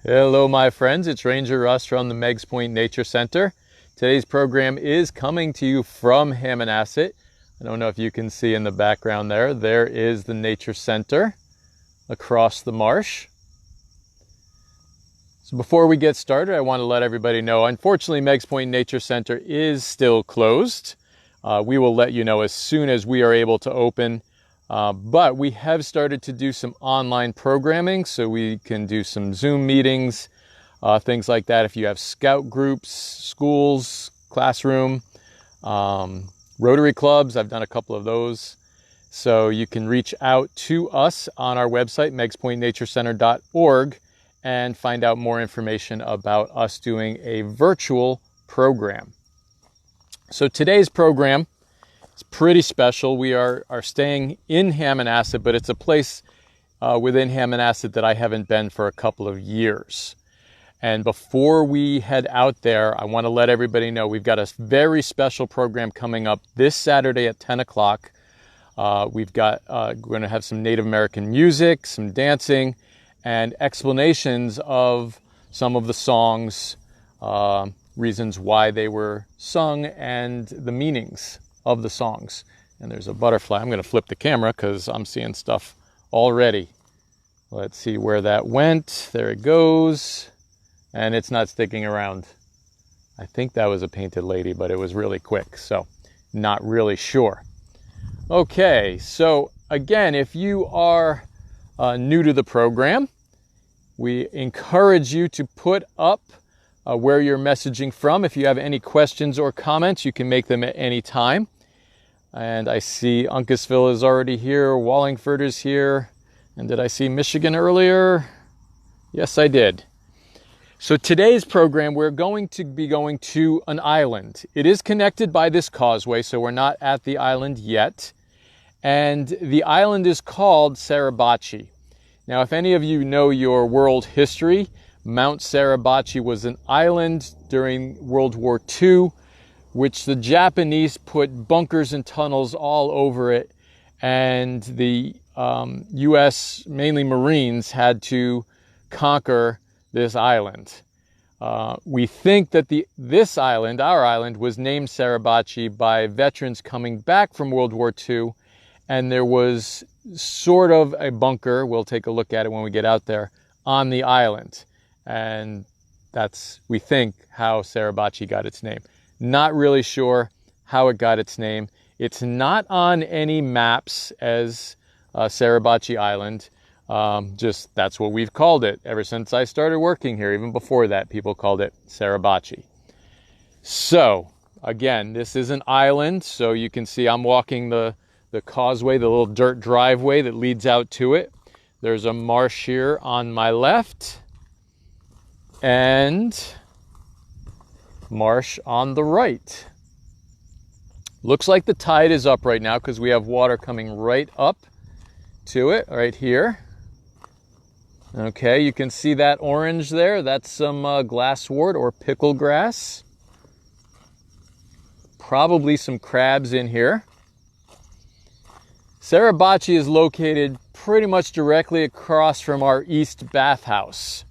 Hello my friends, it's Ranger Russ from the Meigs Nature Center. Today's program is coming to you from Hammonasset. I don't know if you can see in the background there is the Nature Center across the marsh. So before we get started, I want to let everybody know, unfortunately Meigs Nature Center is still closed. We will let you know as soon as we are able to open. But we have started to do some online programming, so we can do some Zoom meetings, things like that. If you have scout groups, schools, classroom, Rotary clubs, I've done a couple of those. So you can reach out to us on our website, meigspointnaturecenter.org, and find out more information about us doing a virtual program. So today's program, it's pretty special. We are staying in Hammonasset, but it's a place within Hammonasset that I haven't been for a couple of years. And before we head out there, I want to let everybody know we've got a very special program coming up this Saturday at 10 o'clock. We're going to have some Native American music, some dancing, and explanations of some of the songs, reasons why they were sung, and the meanings of the songs. And there's a butterfly. I'm going to flip the camera because I'm seeing stuff already. Let's see where that went. There it goes. And it's not sticking around. I think that was a painted lady, but it was really quick, so not really sure. Okay, so again, if you are new to the program, we encourage you to put up where you're messaging from. If you have any questions or comments, you can make them at any time. And I see Uncasville is already here, Wallingford is here. And did I see Michigan earlier? Yes, I did. So today's program, we're going to be going to an island. It is connected by this causeway, so we're not at the island yet. And the island is called Suribachi. Now, if any of you know your world history, Mount Suribachi was an island during World War II, which the Japanese put bunkers and tunnels all over it, and the U.S., mainly Marines, had to conquer this island. We think that this island, our island, was named Suribachi by veterans coming back from World War II, and there was sort of a bunker, we'll take a look at it when we get out there, on the island. And that's, we think, how Suribachi got its name. Not really sure how it got its name. It's not on any maps as Suribachi Island. Just that's what we've called it ever since I started working here. Even before that, people called it Suribachi. So, again, this is an island. So you can see I'm walking the causeway, the little dirt driveway that leads out to it. There's a marsh here on my left, and marsh on the right. Looks like the tide is up right now because we have water coming right up to it right here. Okay, you can see that orange there. That's some glasswort or pickle grass. Probably some crabs in here. Suribachi is located pretty much directly across from our east bathhouse.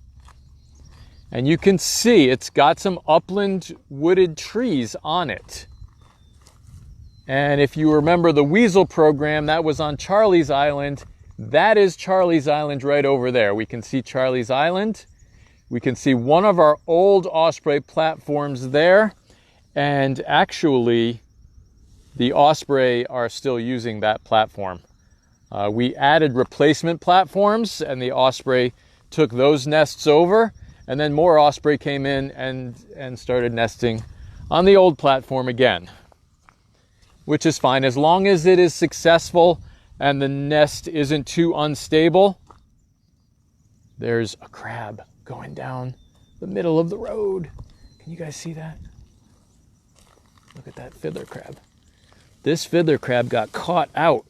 And you can see it's got some upland wooded trees on it. And if you remember the weasel program, that was on Charlie's Island. That is Charlie's Island right over there. We can see Charlie's Island. We can see one of our old Osprey platforms there. And actually, the Osprey are still using that platform. We added replacement platforms, and the Osprey took those nests over. And then more Osprey came in and started nesting on the old platform again, which is fine as long as it is successful and the nest isn't too unstable. There's a crab going down the middle of the road. Can you guys see that? Look at that fiddler crab. This fiddler crab got caught out.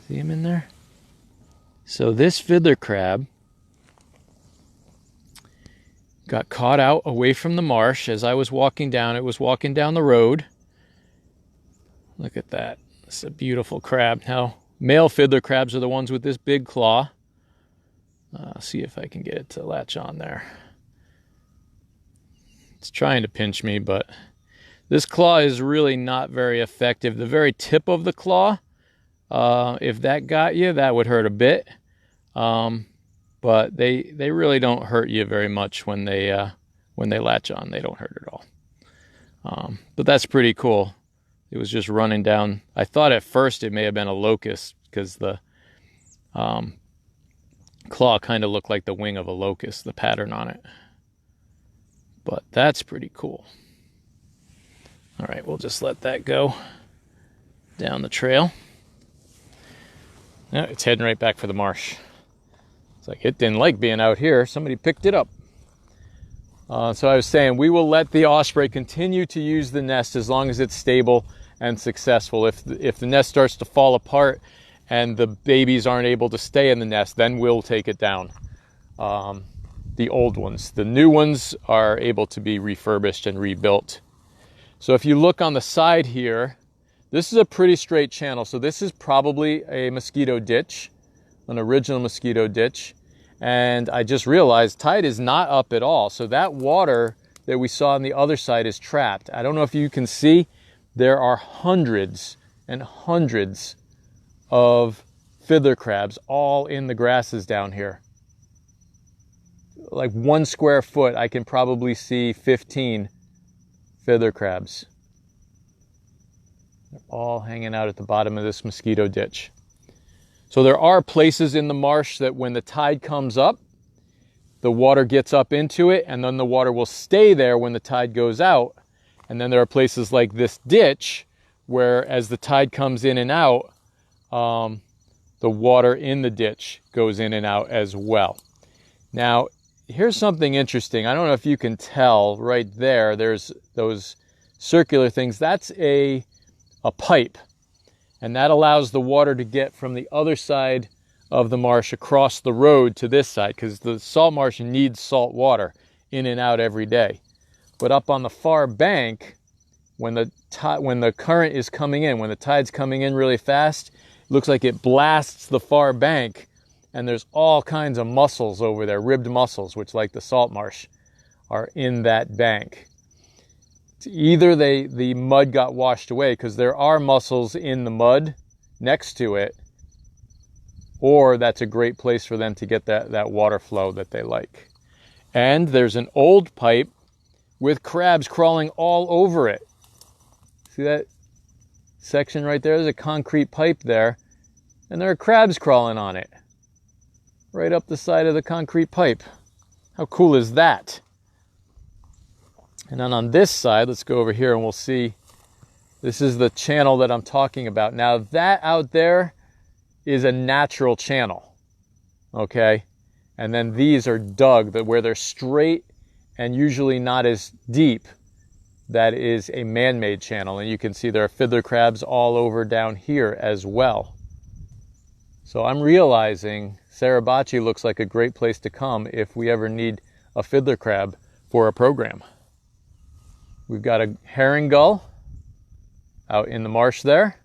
See him in there? So this fiddler crab got caught out away from the marsh as I was walking down. It was walking down the road. Look at that. It's a beautiful crab. Now, male fiddler crabs are the ones with this big claw. See if I can get it to latch on there. It's trying to pinch me, but this claw is really not very effective. The very tip of the claw, if that got you, that would hurt a bit. But they really don't hurt you very much when they latch on. They don't hurt at all. But that's pretty cool. It was just running down. I thought at first it may have been a locust because the claw kind of looked like the wing of a locust, the pattern on it. But that's pretty cool. All right, we'll just let that go down the trail. Yeah, it's heading right back for the marsh. It's like it didn't like being out here. Somebody picked it up. So I was saying we will let the osprey continue to use the nest as long as it's stable and successful. If the nest starts to fall apart and the babies aren't able to stay in the nest, then we'll take it down. The old ones. The new ones are able to be refurbished and rebuilt. So if you look on the side here, this is a pretty straight channel. So this is probably a mosquito ditch, an original mosquito ditch. And I just realized tide is not up at all. So that water that we saw on the other side is trapped. I don't know if you can see, there are hundreds and hundreds of fiddler crabs all in the grasses down here. Like 1 square foot, I can probably see 15 fiddler crabs. They're all hanging out at the bottom of this mosquito ditch. So there are places in the marsh that when the tide comes up, the water gets up into it, and then the water will stay there when the tide goes out. And then there are places like this ditch where as the tide comes in and out, the water in the ditch goes in and out as well. Now, here's something interesting. I don't know if you can tell right there, there's those circular things. That's a pipe, and that allows the water to get from the other side of the marsh across the road to this side, because the salt marsh needs salt water in and out every day. But up on the far bank, when the current is coming in, when the tide's coming in really fast, it looks like it blasts the far bank, and there's all kinds of mussels over there, ribbed mussels, which, like the salt marsh, are in that bank. Either the mud got washed away, because there are mussels in the mud next to it, or that's a great place for them to get that water flow that they like. And there's an old pipe with crabs crawling all over it. See that section right there? There's a concrete pipe there, and there are crabs crawling on it. Right up the side of the concrete pipe. How cool is that? And then on this side, let's go over here and we'll see, this is the channel that I'm talking about. Now that out there is a natural channel, okay? And then these are dug, where they're straight and usually not as deep. That is a man-made channel. And you can see there are fiddler crabs all over down here as well. So I'm realizing Suribachi looks like a great place to come if we ever need a fiddler crab for a program. We've got a herring gull out in the marsh there,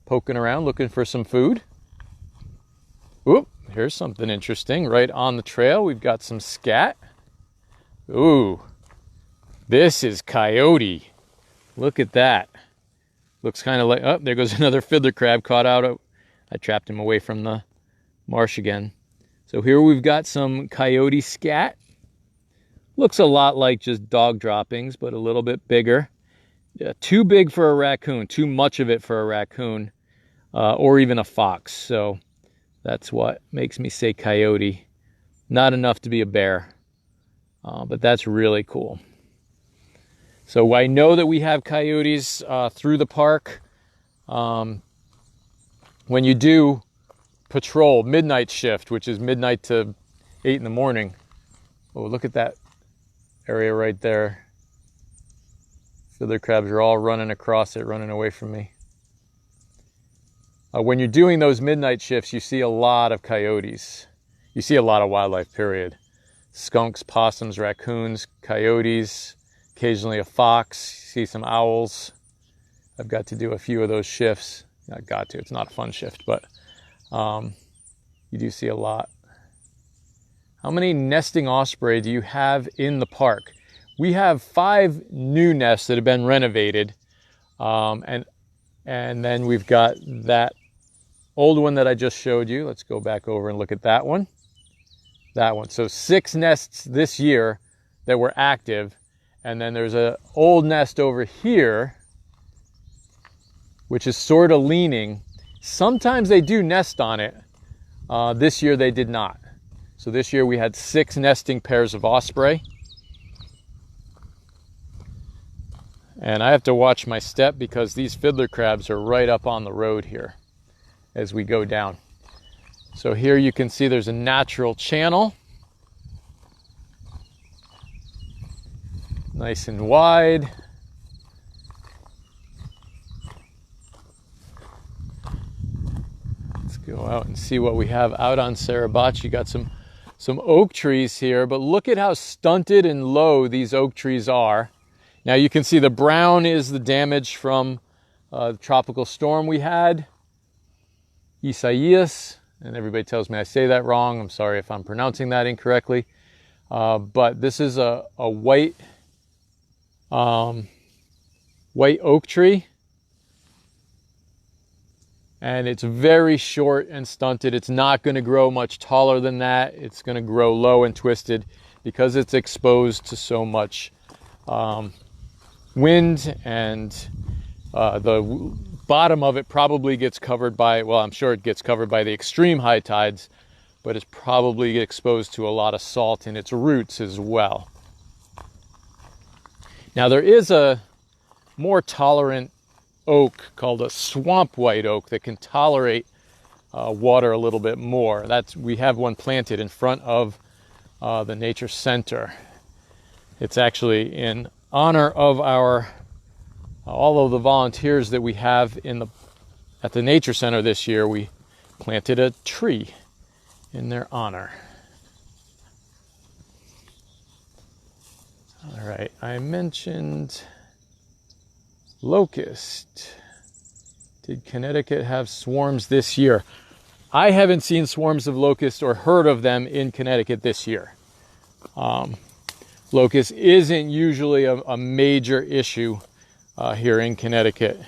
poking around looking for some food. Oop, here's something interesting. Right on the trail, we've got some scat. Ooh, this is coyote. Look at that. Looks kind of like, oh, there goes another fiddler crab caught out. I trapped him away from the marsh again. So here we've got some coyote scat. Looks a lot like just dog droppings, but a little bit bigger. Too big for a raccoon, too much of it for a raccoon, or even a fox. So that's what makes me say coyote. Not enough to be a bear, but that's really cool. So I know that we have coyotes through the park. When you do patrol midnight shift, which is midnight to 8 in the morning. Oh, look at that area right there. Fiddler crabs are all running across it, running away from me. When you're doing those midnight shifts, you see a lot of coyotes. You see a lot of wildlife, period. Skunks, possums, raccoons, coyotes, occasionally a fox, see some owls. I've got to do a few of those shifts Not got to, it's not a fun shift, but you do see a lot. How many nesting osprey do you have in the park? We have 5 new nests that have been renovated. And then we've got that old one that I just showed you. Let's go back over and look at that one. That one. So 6 nests this year that were active. And then there's an old nest over here, which is sort of leaning. Sometimes they do nest on it. This year they did not. So this year we had 6 nesting pairs of osprey. And I have to watch my step because these fiddler crabs are right up on the road here as we go down. So here you can see there's a natural channel. Nice and wide. Let's go out and see what we have out on Suribachi. Got some oak trees here, but look at how stunted and low these oak trees are. Now you can see the brown is the damage from the tropical storm we had, Isaias, and everybody tells me I say that wrong. I'm sorry if I'm pronouncing that incorrectly. But this is a white oak tree, and it's very short and stunted. It's not going to grow much taller than that. It's going to grow low and twisted because it's exposed to so much wind, and the bottom of it probably gets covered by, well, I'm sure it gets covered by the extreme high tides, but it's probably exposed to a lot of salt in its roots as well. Now there is a more tolerant oak called a swamp white oak that can tolerate water a little bit more. We have one planted in front of the nature center. It's actually in honor of all of the volunteers that we have at the nature center this year. We planted a tree in their honor. All right, I mentioned locust. Did Connecticut have swarms this year? I haven't seen swarms of locust or heard of them in Connecticut this year. Locust isn't usually a major issue here in Connecticut,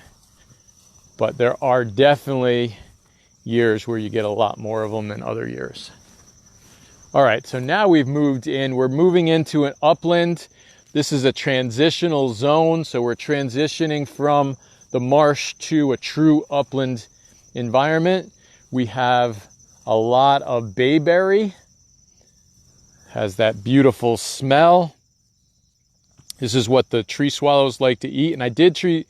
but there are definitely years where you get a lot more of them than other years. All right, so now we've moved in. We're moving into an upland. This is a transitional zone, so we're transitioning from the marsh to a true upland environment. We have a lot of bayberry. Has that beautiful smell. This is what the tree swallows like to eat. And I did see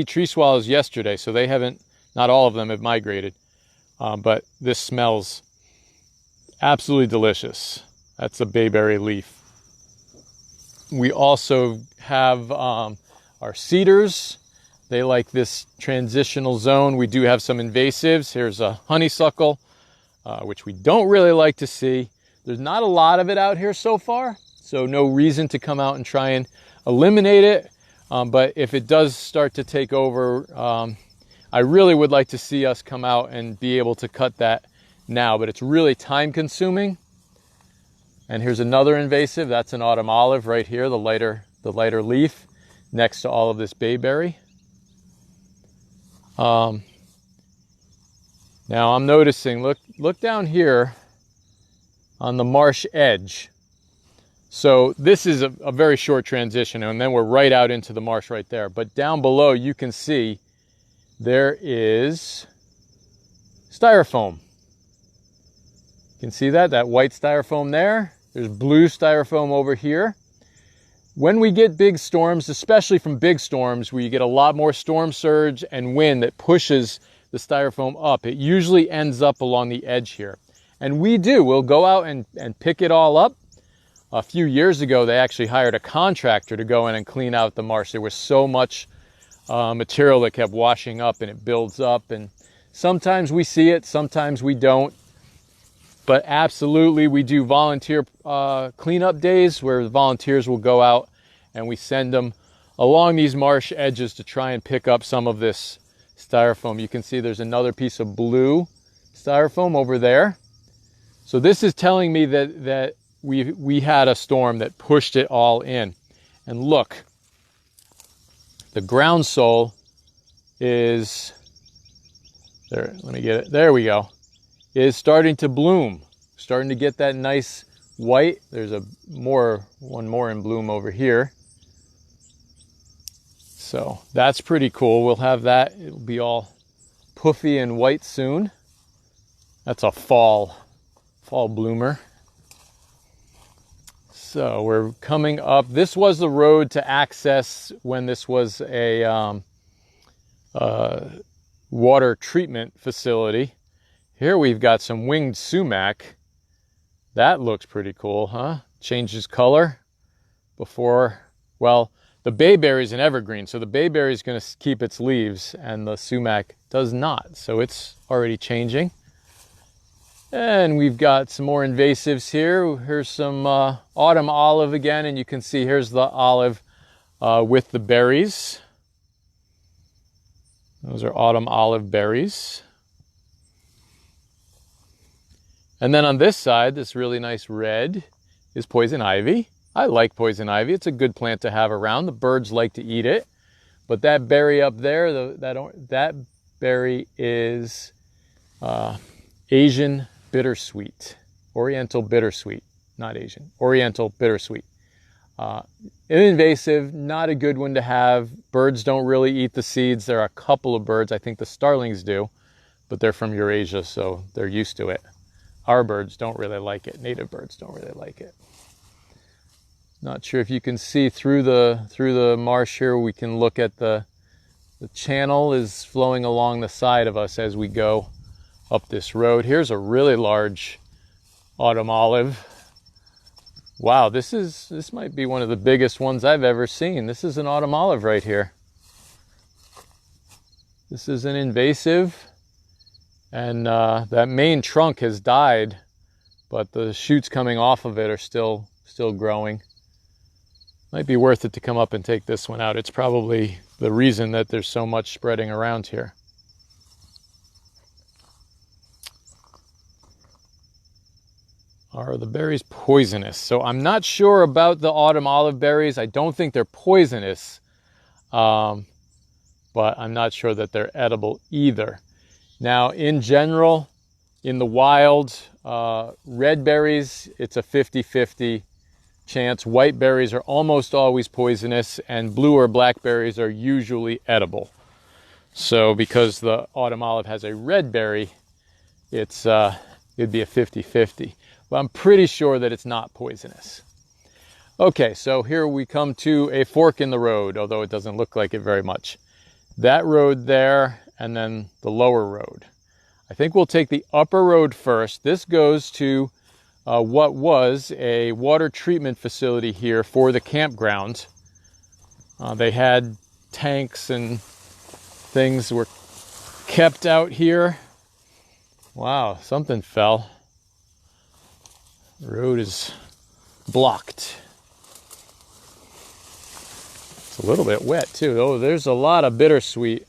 tree swallows yesterday, so they haven't, not all of them have migrated. But this smells absolutely delicious. That's a bayberry leaf. We also have our cedars. They like this transitional zone. We do have some invasives. Here's a honeysuckle, which we don't really like to see. There's not a lot of it out here so far, so no reason to come out and try and eliminate it. But if it does start to take over, I really would like to see us come out and be able to cut that now, but it's really time consuming. And here's another invasive. That's an autumn olive right here, the lighter leaf next to all of this bayberry. Now I'm noticing, look down here on the marsh edge. So this is a very short transition, and then we're right out into the marsh right there. But down below you can see there is styrofoam. You can see that white styrofoam there. There's blue styrofoam over here. When we get big storms, especially from big storms, where you get a lot more storm surge and wind that pushes the styrofoam up, it usually ends up along the edge here. And we'll go out and pick it all up. A few years ago, they actually hired a contractor to go in and clean out the marsh. There was so much material that kept washing up, and it builds up. And sometimes we see it, sometimes we don't. But absolutely, we do volunteer cleanup days where the volunteers will go out and we send them along these marsh edges to try and pick up some of this styrofoam. You can see there's another piece of blue styrofoam over there. So this is telling me that we had a storm that pushed it all in. And look, the ground sole is there. Let me get it. There we go. Is starting to bloom, starting to get that nice white. There's one more in bloom over here. So that's pretty cool. We'll have that. It'll be all puffy and white soon. That's a fall bloomer. So we're coming up. This was the road to access when this was a water treatment facility. Here we've got some winged sumac. That looks pretty cool, huh? Changes color before, well, the bayberry is an evergreen, so the bayberry is going to keep its leaves and the sumac does not. So it's already changing. And we've got some more invasives here. Here's some autumn olive again, and you can see here's the olive with the berries. Those are autumn olive berries. And then on this side, this really nice red is poison ivy. I like poison ivy. It's a good plant to have around. The birds like to eat it. But that berry up there, that berry is Asian bittersweet. Oriental bittersweet. Not Asian. Oriental bittersweet. Invasive, not a good one to have. Birds don't really eat the seeds. There are a couple of birds. I think the starlings do. But they're from Eurasia, so they're used to it. Our birds don't really like it. Native birds don't really like it. Not sure if you can see through the marsh here. We can look at the channel is flowing along the side of us as we go up this road. Here's a really large autumn olive. Wow, this might be one of the biggest ones I've ever seen. This is an autumn olive right here. This is an invasive. And that main trunk has died, but the shoots coming off of it are still growing. Might be worth it to come up and take this one out. It's probably the reason that there's so much spreading around here. Are the berries poisonous? So I'm not sure about the autumn olive berries. I don't think they're poisonous, but I'm not sure that they're edible either. Now, in general, in the wild, red berries, it's a 50-50 chance. White berries are almost always poisonous, and blue or black berries are usually edible. So because the autumn olive has a red berry, it'd be a 50-50. But I'm pretty sure that it's not poisonous. Okay, so here we come to a fork in the road, although it doesn't look like it very much. That road there, and then the lower road. I think we'll take the upper road first. This goes to what was a water treatment facility here for the campground. They had tanks and things were kept out here. Wow, something fell. The road is blocked. It's a little bit wet too. Oh, there's a lot of bittersweet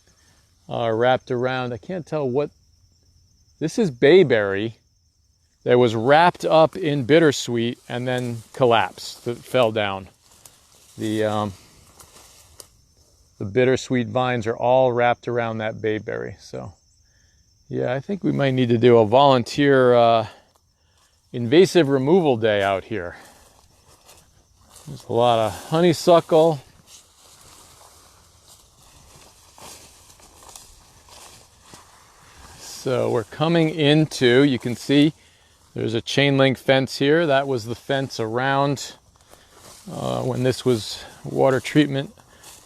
wrapped around. I can't tell what. This is bayberry that was wrapped up in bittersweet and then collapsed. It fell down. The bittersweet vines are all wrapped around that bayberry. So yeah, I think we might need to do a volunteer invasive removal day out here. There's a lot of honeysuckle. So we're coming into, you can see there's a chain link fence here. That was the fence around when this was a water treatment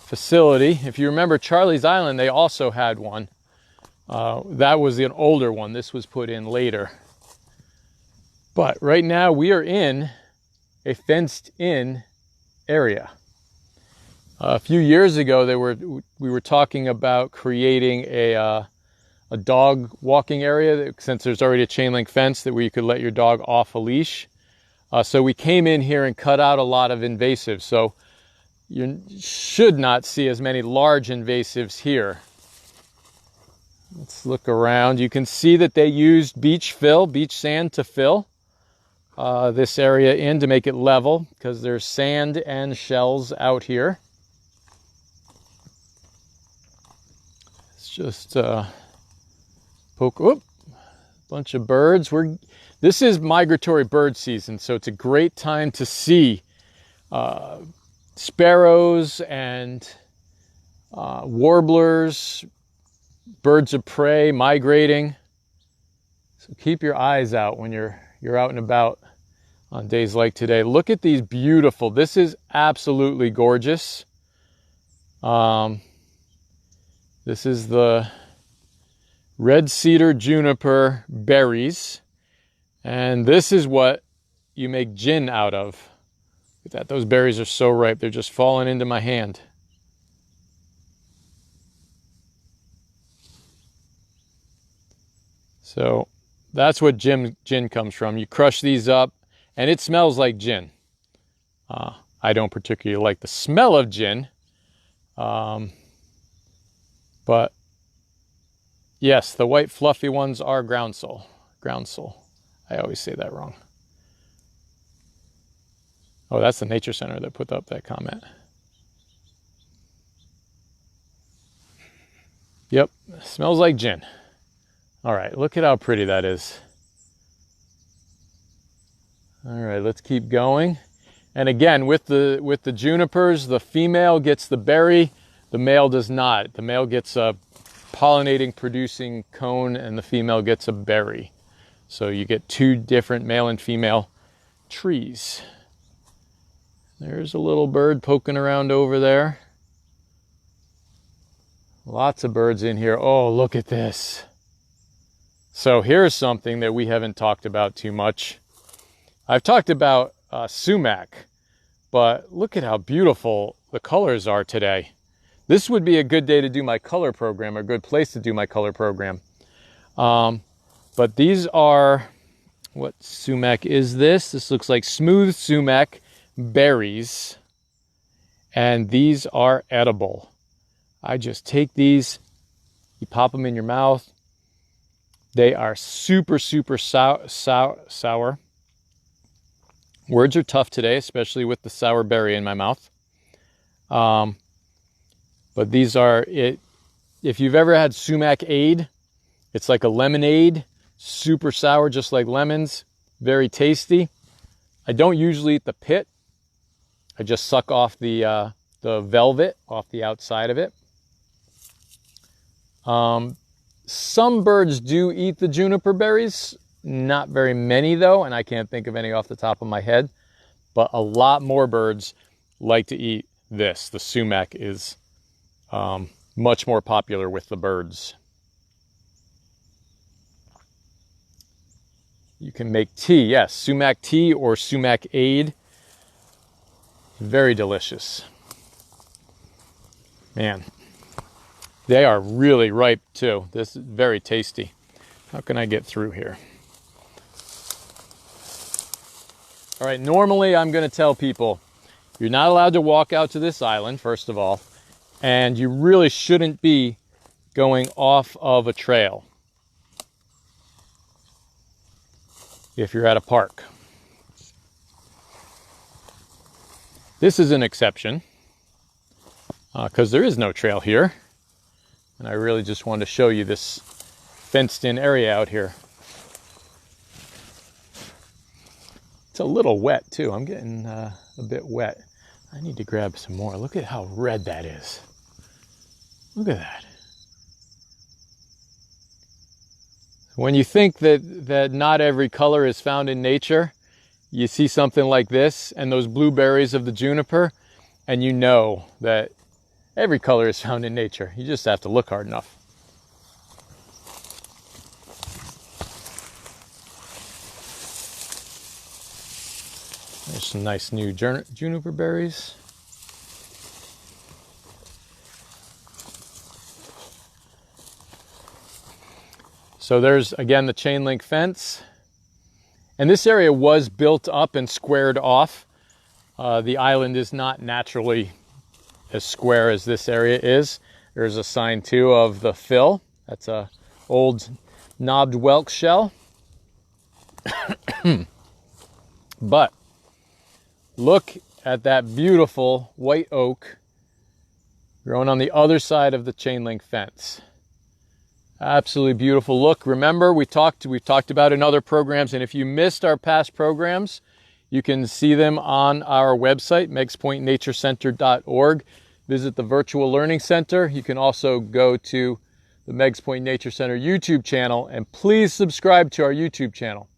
facility. If you remember Charlie's Island, they also had one. That was an older one. This was put in later. But right now we are in a fenced in area. A few years ago, we were talking about creating a dog walking area, since there's already a chain link fence where you could let your dog off a leash. So we came in here and cut out a lot of invasives. So you should not see as many large invasives here. Let's look around. You can see that they used beach sand to fill this area in to make it level, because there's sand and shells out here. Let's just poke. Whoop, bunch of birds. This is migratory bird season, so it's a great time to see sparrows and warblers, birds of prey migrating. So keep your eyes out when you're out and about on days like today. Look at these beautiful. This is absolutely gorgeous. This is the red cedar juniper berries, and this is what you make gin out of. Look at that. Those berries are so ripe. They're just falling into my hand. So that's what gin comes from. You crush these up, and it smells like gin. I don't particularly like the smell of gin, but yes, the white fluffy ones are groundsel. Groundsel. I always say that wrong. Oh, that's the Nature Center that put up that comment. Yep, smells like gin. All right, look at how pretty that is. All right, let's keep going. And again, with the junipers, the female gets the berry, the male does not. The male gets a pollinating producing cone, and the female gets a berry. So you get two different male and female trees. There's a little bird poking around over there. Lots of birds in here. Oh, look at this. So here's something that we haven't talked about too much. I've talked about sumac, but look at how beautiful the colors are today. This would be a good day to do my color program, a good place to do my color program. But these are, what sumac is this? This looks like smooth sumac berries, and these are edible. I just take these, you pop them in your mouth. They are super, super sour. Words are tough today, especially with the sour berry in my mouth. But these are it. If you've ever had sumac-ade, it's like a lemonade, super sour, just like lemons, very tasty. I don't usually eat the pit. I just suck off the velvet off the outside of it. Some birds do eat the juniper berries, not very many though, and I can't think of any off the top of my head, but a lot more birds like to eat this. The sumac is much more popular with the birds. You can make tea, yes, sumac tea or sumac-ade. Very delicious. Man. They are really ripe too. This is very tasty. How can I get through here? All right, normally I'm going to tell people you're not allowed to walk out to this island, first of all, and you really shouldn't be going off of a trail if you're at a park. This is an exception because there is no trail here. And I really just wanted to show you this fenced-in area out here. It's a little wet, too. I'm getting a bit wet. I need to grab some more. Look at how red that is. Look at that. When you think that not every color is found in nature, you see something like this and those blueberries of the juniper, and you know that every color is found in nature. You just have to look hard enough. There's some nice new juniper berries. So there's, again, the chain link fence. And this area was built up and squared off. The island is not naturally as square as this area is. There's a sign too of the fill. That's a old knobbed whelk shell. But look at that beautiful white oak growing on the other side of the chain link fence. Absolutely beautiful look. Remember, we've talked about in other programs, and if you missed our past programs, you can see them on our website, meigspointnaturecenter.org. Visit the Virtual Learning Center. You can also go to the Meigs Point Nature Center YouTube channel, and please subscribe to our YouTube channel.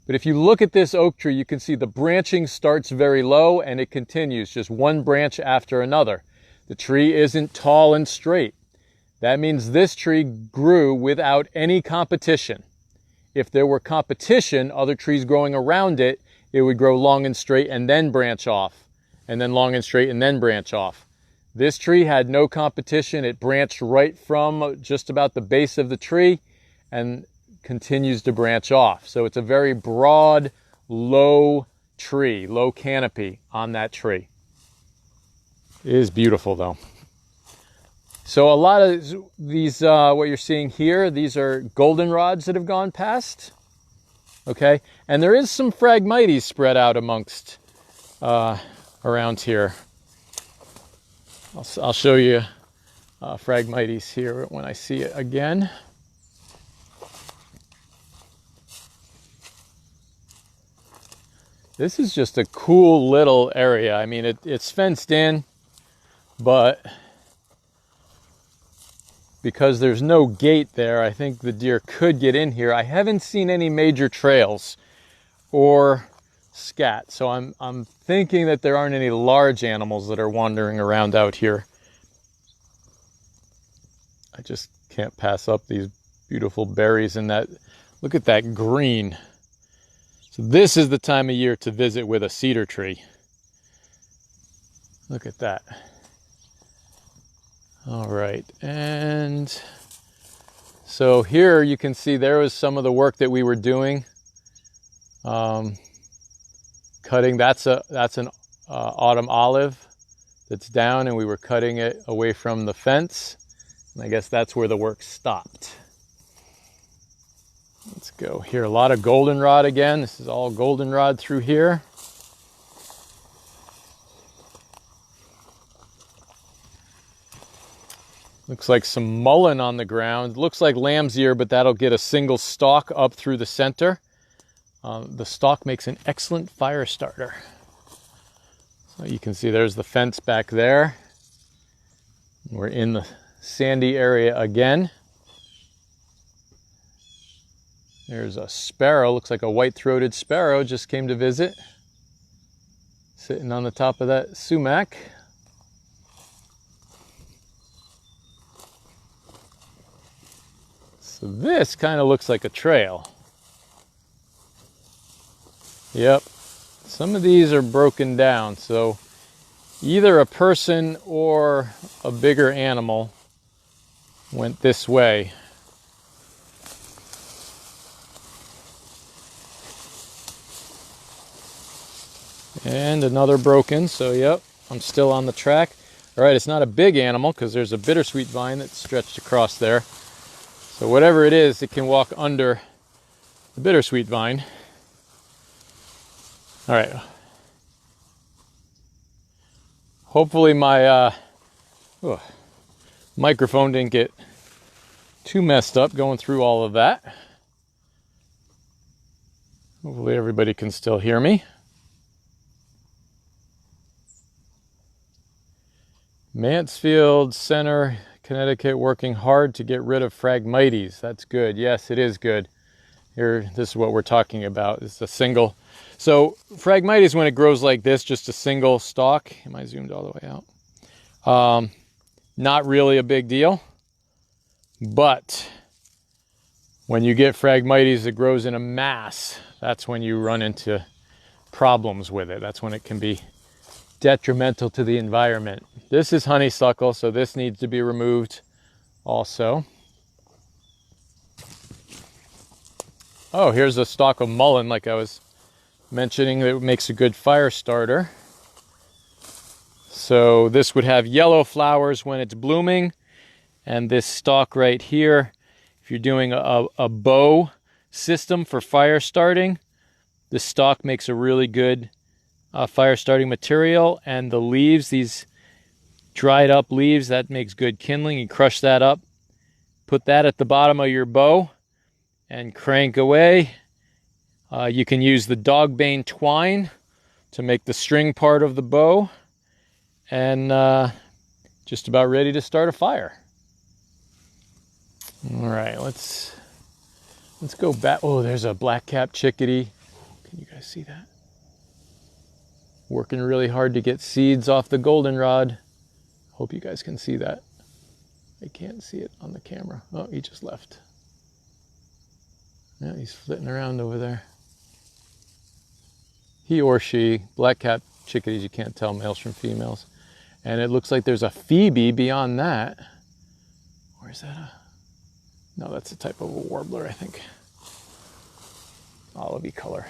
But if you look at this oak tree, you can see the branching starts very low and it continues, just one branch after another. The tree isn't tall and straight. That means this tree grew without any competition. If there were competition, other trees growing around it, it would grow long and straight and then branch off, and then long and straight and then branch off. This tree had no competition. It branched right from just about the base of the tree and continues to branch off. So it's a very broad, low tree, low canopy on that tree. It is beautiful though. So a lot of these, what you're seeing here, these are goldenrods that have gone past. Okay, and there is some Phragmites spread out amongst, around here. I'll show you Phragmites here when I see it again. This is just a cool little area. I mean, it's fenced in, but because there's no gate there, I think the deer could get in here. I haven't seen any major trails or scat, so I'm thinking that there aren't any large animals that are wandering around out here. I just can't pass up these beautiful berries and that. Look at that green. So this is the time of year to visit with a cedar tree. Look at that. All right, and so here you can see there was some of the work that we were doing. Cutting, that's an autumn olive that's down, and we were cutting it away from the fence. And I guess that's where the work stopped. Let's go here. A lot of goldenrod again. This is all goldenrod through here. Looks like some mullein on the ground. Looks like lamb's ear, but that'll get a single stalk up through the center. The stalk makes an excellent fire starter. So you can see there's the fence back there. We're in the sandy area again. There's a sparrow, looks like a white-throated sparrow just came to visit. Sitting on the top of that sumac. So this kind of looks like a trail. Yep, some of these are broken down, so either a person or a bigger animal went this way. And another broken, so yep, I'm still on the track. All right, it's not a big animal because there's a bittersweet vine that's stretched across there. So whatever it is, it can walk under the bittersweet vine. All right. Hopefully my microphone didn't get too messed up going through all of that. Hopefully everybody can still hear me. Mansfield Center, Connecticut, working hard to get rid of Phragmites. That's good. Yes, it is good. Here, this is what we're talking about. It's a single. So Phragmites, when it grows like this, just a single stalk. Am I zoomed all the way out? Not really a big deal. But when you get Phragmites that grows in a mass, that's when you run into problems with it. That's when it can be detrimental to the environment. This is honeysuckle, so this needs to be removed also. Oh, here's a stalk of mullein, like I was mentioning, that makes a good fire starter. So this would have yellow flowers when it's blooming, and this stalk right here If you're doing a bow system for fire starting, the stalk makes a really good fire starting material, and the leaves, these dried up leaves, that makes good kindling. You crush that up, put that at the bottom of your bow, and crank away. You can use the dogbane twine to make the string part of the bow, and just about ready to start a fire. All right, let's go back. Oh, there's a black-capped chickadee. Can you guys see that? Working really hard to get seeds off the goldenrod. Hope you guys can see that. I can't see it on the camera. Oh, he just left. Yeah, he's flitting around over there. He or she, black-capped chickadees, you can't tell males from females. And it looks like there's a phoebe beyond that. Or is that a... No, that's a type of a warbler, I think. Olivey color.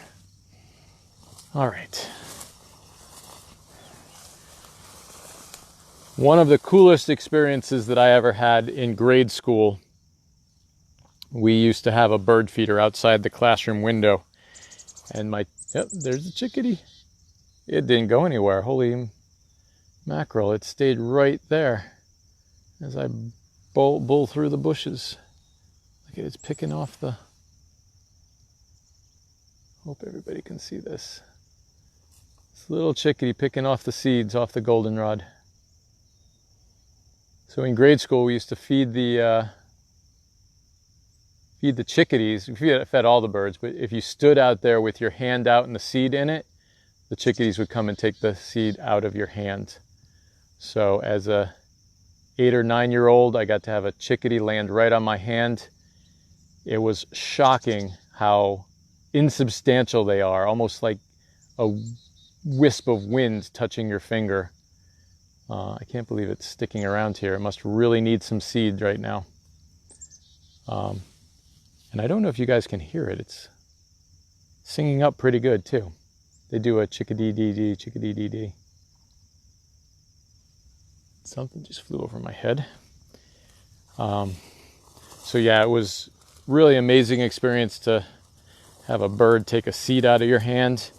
All right. One of the coolest experiences that I ever had in grade school, we used to have a bird feeder outside the classroom window. And yep, there's a chickadee. It didn't go anywhere. Holy mackerel, it stayed right there as I bull through the bushes. Look at it, it's picking off the... Hope everybody can see this. This little chickadee picking off the seeds off the goldenrod. So in grade school, we used to feed the chickadees. We fed all the birds, but if you stood out there with your hand out and the seed in it, the chickadees would come and take the seed out of your hand. So as a 8 or 9-year-old, I got to have a chickadee land right on my hand. It was shocking how insubstantial they are, almost like a wisp of wind touching your finger. I can't believe it's sticking around here. It must really need some seed right now. And I don't know if you guys can hear it. It's singing up pretty good too. They do a chickadee-dee-dee, chickadee-dee-dee. Something just flew over my head. So yeah, it was really amazing experience to have a bird take a seed out of your hand.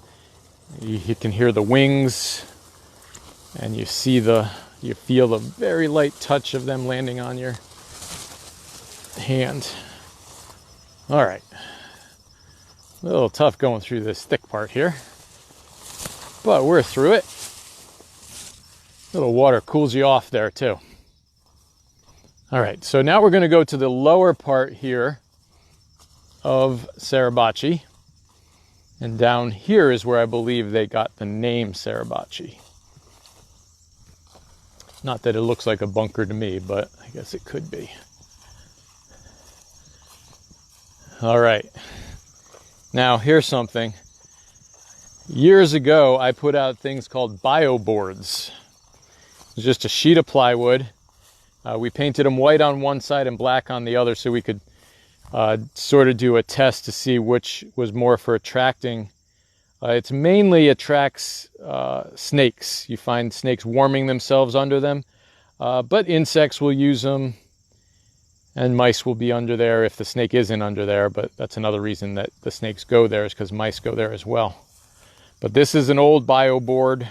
You can hear the wings, and you feel the very light touch of them landing on your hand. All right, a little tough going through this thick part here, but we're through it. A little water cools you off there too. All right, so now we're going to go to the lower part here of Suribachi, and down here is where I believe they got the name Suribachi. Not that it looks like a bunker to me, but I guess it could be. All right, now here's something. Years ago, I put out things called bio boards. It was just a sheet of plywood. We painted them white on one side and black on the other so we could sort of do a test to see which was more for attracting. It mainly attracts snakes. You find snakes warming themselves under them, but insects will use them, and mice will be under there if the snake isn't under there, but that's another reason that the snakes go there, is because mice go there as well. But this is an old bio board.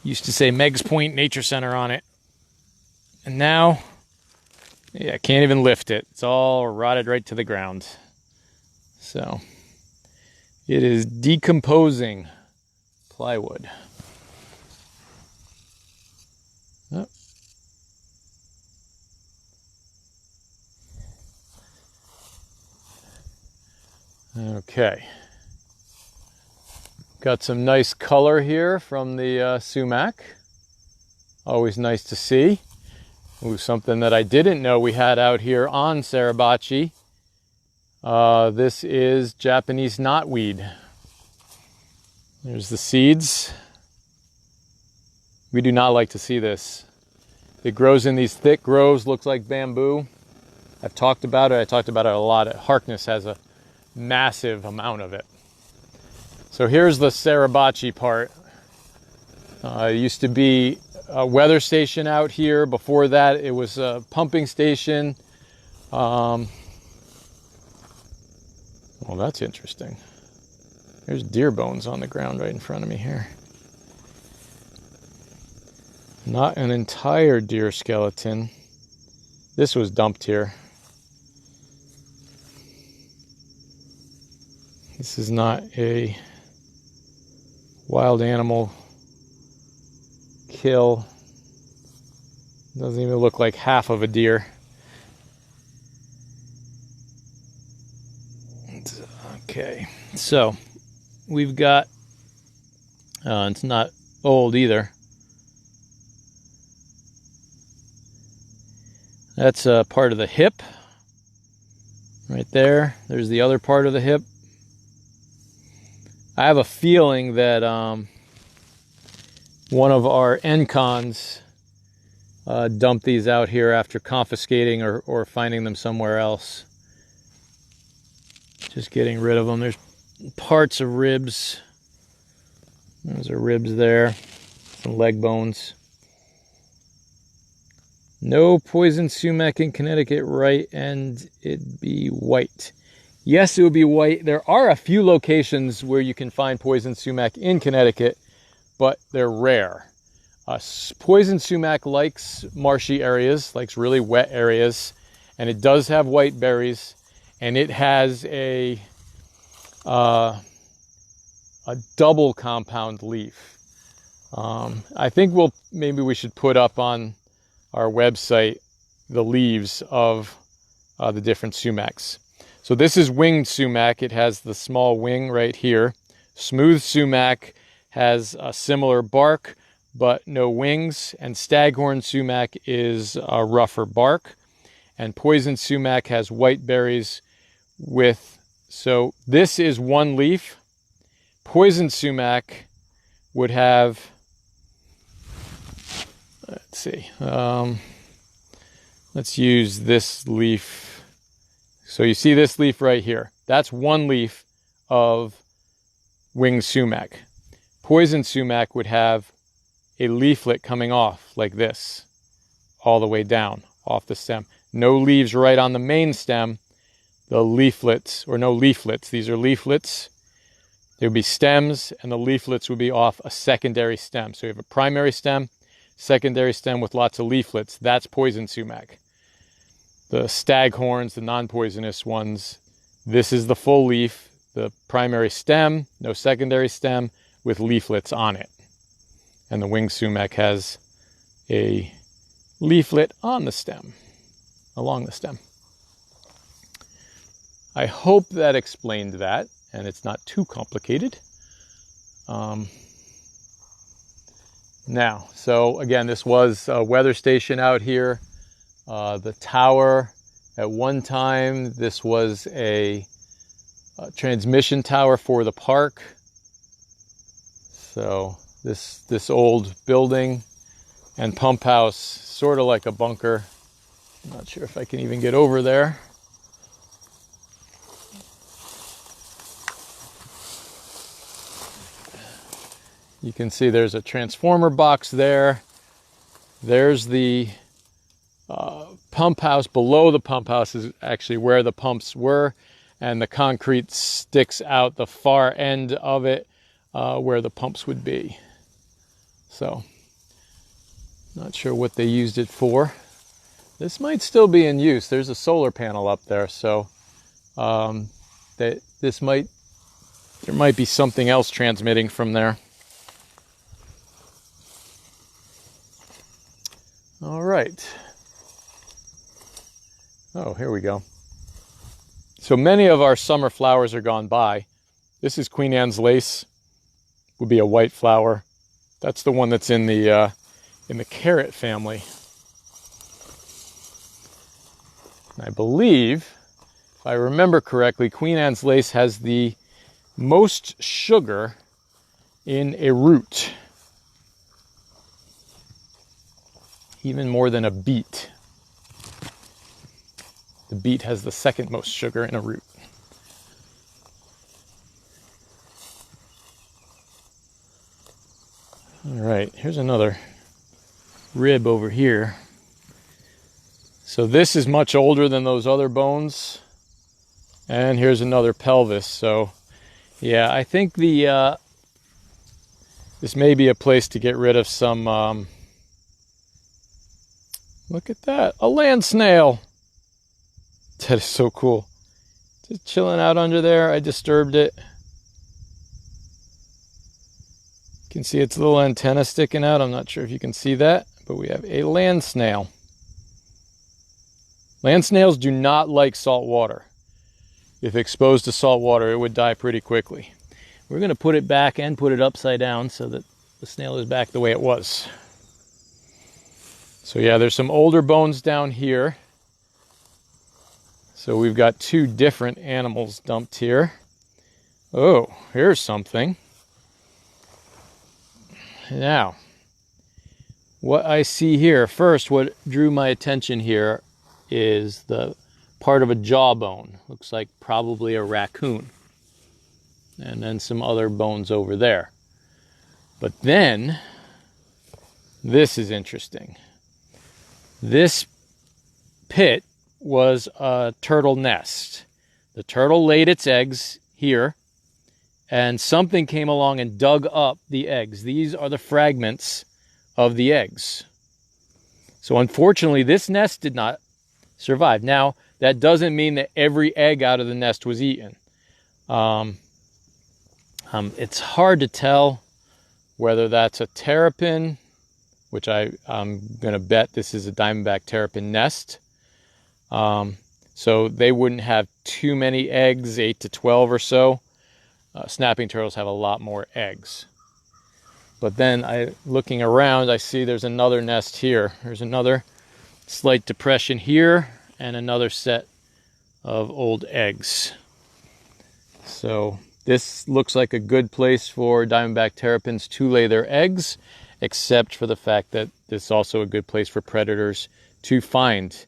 Used to say Meigs Point Nature Center on it. And now, yeah, I can't even lift it. It's all rotted right to the ground. So, it is decomposing plywood. Oh. Okay. Got some nice color here from the sumac. Always nice to see. Ooh, something that I didn't know we had out here on Suribachi. This is Japanese knotweed. There's the seeds. We do not like to see this. It grows in these thick groves, looks like bamboo. I've talked about it. I talked about it a lot. Harkness has a massive amount of it. So here's the Suribachi part. It used to be a weather station out here. Before that, it was a pumping station Well, that's interesting. There's deer bones on the ground right in front of me here. Not an entire deer skeleton. This was dumped here. This is not a wild animal kill. Doesn't even look like half of a deer. Okay, so we've got, it's not old either. That's a part of the hip right there. There's the other part of the hip. I have a feeling that one of our NCONs dumped these out here after confiscating or finding them somewhere else. Just getting rid of them. There's parts of ribs. Those are ribs there. Some leg bones. No poison sumac in Connecticut, right? And it'd be white. Yes, it would be white. There are a few locations where you can find poison sumac in Connecticut, but they're rare. Poison sumac likes marshy areas, likes really wet areas, and it does have white berries, and it has a double compound leaf. I think maybe we should put up on our website the leaves of the different sumacs. So this is winged sumac. It has the small wing right here. Smooth sumac has a similar bark but no wings, and staghorn sumac is a rougher bark, and poison sumac has white berries so this is one leaf. Poison sumac would have, let's see, let's use this leaf. So you see this leaf right here. That's one leaf of winged sumac. Poison sumac would have a leaflet coming off like this, all the way down off the stem. No leaves right on the main stem. The leaflets, or no leaflets, these are leaflets. There would be stems, and the leaflets would be off a secondary stem. So you have a primary stem, secondary stem with lots of leaflets. That's poison sumac. The staghorns, the non-poisonous ones, this is the full leaf, the primary stem, no secondary stem, with leaflets on it. And the winged sumac has a leaflet on the stem, along the stem. I hope that explained that, and it's not too complicated. Now, so again, this was a weather station out here. The tower, at one time, this was a transmission tower for the park. So this old building and pump house, sort of like a bunker. I'm not sure if I can even get over there. You can see there's a transformer box there. There's the pump house. Below the pump house is actually where the pumps were, and the concrete sticks out the far end of it where the pumps would be. So, not sure what they used it for. This might still be in use. There's a solar panel up there, so there might be something else transmitting from there. All right. Oh, here we go. So many of our summer flowers are gone by. This is Queen Anne's lace. Would be a white flower. That's the one that's in the carrot family. And I believe, if I remember correctly, Queen Anne's lace has the most sugar in a root. Even more than a beet. The beet has the second most sugar in a root. All right, here's another rib over here. So this is much older than those other bones. And here's another pelvis. So yeah, I think this may be a place to get rid of some, look at that, a land snail. That is so cool. Just chilling out under there. I disturbed it. You can see its little antenna sticking out. I'm not sure if you can see that, but we have a land snail. Land snails do not like salt water. If exposed to salt water, it would die pretty quickly. We're going to put it back and put it upside down so that the snail is back the way it was. So yeah, there's some older bones down here. So we've got two different animals dumped here. Oh, here's something. Now, what I see here, first, what drew my attention here is the part of a jawbone. Looks like probably a raccoon. And then some other bones over there. But then, this is interesting. This pit was a turtle nest. The turtle laid its eggs here, and something came along and dug up the eggs. These are the fragments of the eggs. So unfortunately, this nest did not survive. Now, that doesn't mean that every egg out of the nest was eaten. It's hard to tell whether that's a terrapin, which I'm going to bet this is a diamondback terrapin nest. So they wouldn't have too many eggs, 8 to 12 or so. Snapping turtles have a lot more eggs. But then looking around, I see there's another nest here. There's another slight depression here and another set of old eggs. So this looks like a good place for diamondback terrapins to lay their eggs, except for the fact that this is also a good place for predators to find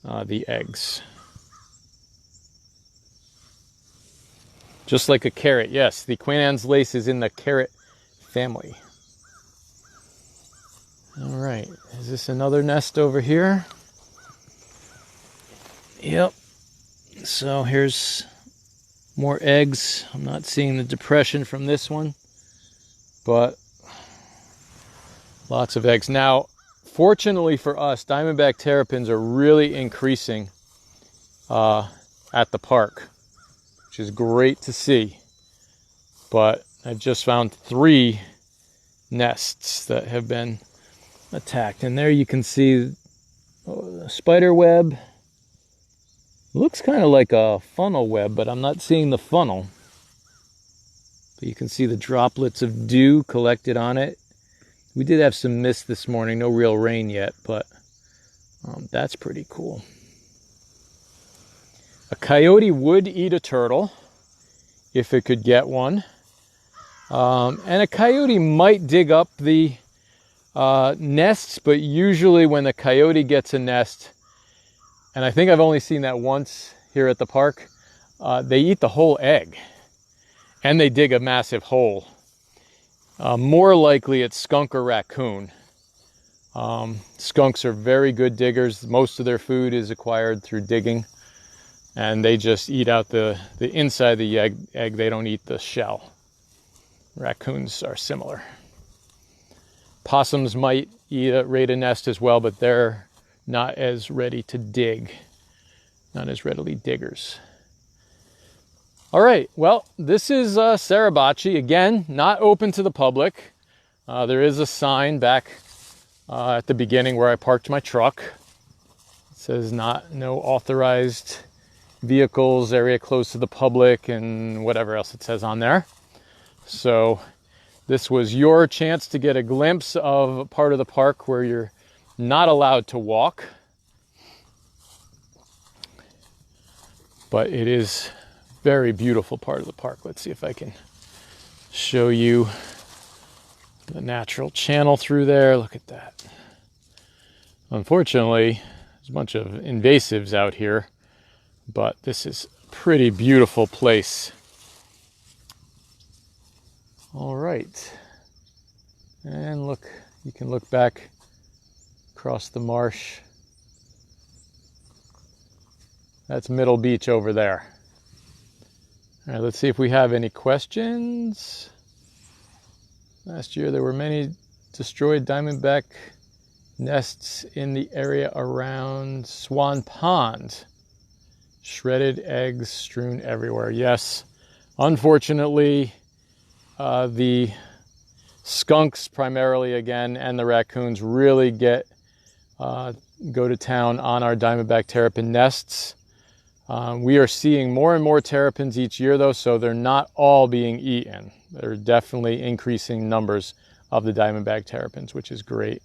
the eggs. Just like a carrot, yes, the Queen Anne's lace is in the carrot family. All right, is this another nest over here? Yep. So here's more eggs. I'm not seeing the depression from this one, but lots of eggs. Now, fortunately for us, diamondback terrapins are really increasing at the park, which is great to see. But I've just found 3 nests that have been attacked. And there you can see a spider web. Looks kind of like a funnel web, but I'm not seeing the funnel. But you can see the droplets of dew collected on it. We did have some mist this morning, no real rain yet, but that's pretty cool. A coyote would eat a turtle if it could get one. And a coyote might dig up the nests, but usually when the coyote gets a nest, and I think I've only seen that once here at the park, they eat the whole egg and they dig a massive hole. More likely it's skunk or raccoon. Skunks are very good diggers. Most of their food is acquired through digging, and they just eat out the inside of the egg. They don't eat the shell. Raccoons are similar. Possums might raid a nest as well, but they're not as ready to dig, not as readily diggers. All right, well, this is Suribachi. Again, not open to the public. There is a sign back at the beginning where I parked my truck. It says no authorized vehicles, area closed to the public, and whatever else it says on there. So this was your chance to get a glimpse of a part of the park where you're not allowed to walk. But it is a very beautiful part of the park. Let's see if I can show you the natural channel through there. Look at that. Unfortunately, there's a bunch of invasives out here, but this is a pretty beautiful place. All right. And look, you can look back across the marsh. That's Middle Beach over there. All right, let's see if we have any questions. Last year there were many destroyed diamondback nests in the area around Swan Pond. Shredded eggs strewn everywhere. Yes, unfortunately, the skunks primarily again and the raccoons really go to town on our diamondback terrapin nests. We are seeing more and more terrapins each year though, so they're not all being eaten. There are definitely increasing numbers of the diamondback terrapins, which is great.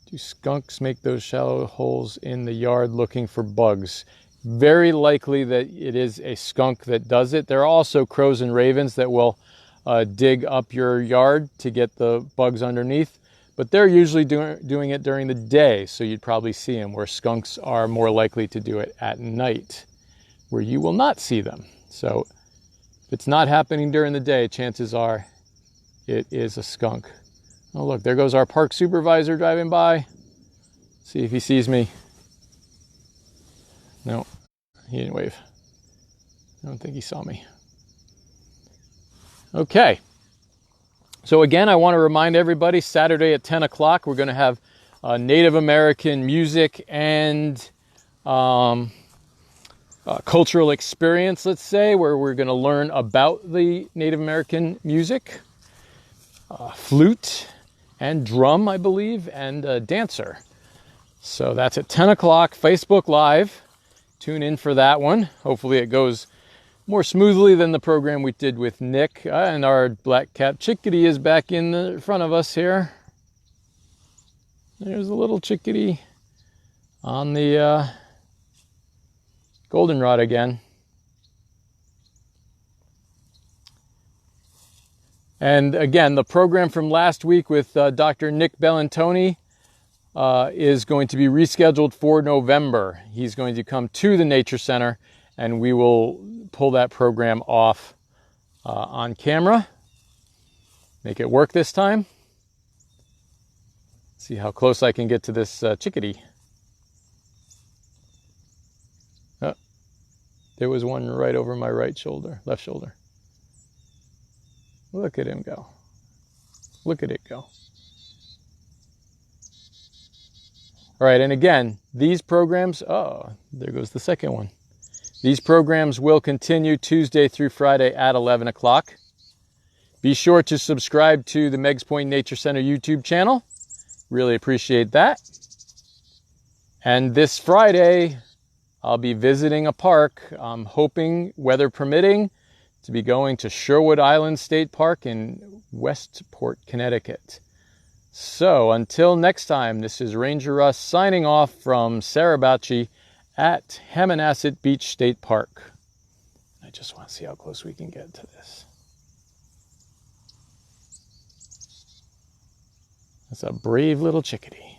Do skunks make those shallow holes in the yard looking for bugs? Very likely that it is a skunk that does it. There are also crows and ravens that will dig up your yard to get the bugs underneath, but they're usually doing it during the day, so you'd probably see them, where skunks are more likely to do it at night, where you will not see them. So if it's not happening during the day, chances are it is a skunk. Oh look, there goes our park supervisor driving by. See if he sees me. No, he didn't wave. I don't think he saw me. Okay. So again, I want to remind everybody, Saturday at 10 o'clock, we're going to have Native American music and cultural experience, let's say, where we're going to learn about the Native American music, flute and drum, I believe, and dancer. So that's at 10 o'clock, Facebook Live. Tune in for that one. Hopefully it goes more smoothly than the program we did with Nick. And our black-capped chickadee is back in the front of us here. There's a little chickadee on the goldenrod again. And again, the program from last week with Dr. Nick Bellantoni is going to be rescheduled for November. He's going to come to the Nature Center, and we will pull that program off on camera. Make it work this time. See how close I can get to this chickadee. Oh, there was one right over my left shoulder. Look at him go. Look at it go. All right, and again, these programs, oh, there goes the second one. These programs will continue Tuesday through Friday at 11 o'clock. Be sure to subscribe to the Meigs Point Nature Center YouTube channel. Really appreciate that. And this Friday, I'll be visiting a park. I'm hoping, weather permitting, to be going to Sherwood Island State Park in Westport, Connecticut. So until next time, this is Ranger Russ signing off from Suribachi at Hammonasset Beach State Park. I just want to see how close we can get to this. That's a brave little chickadee.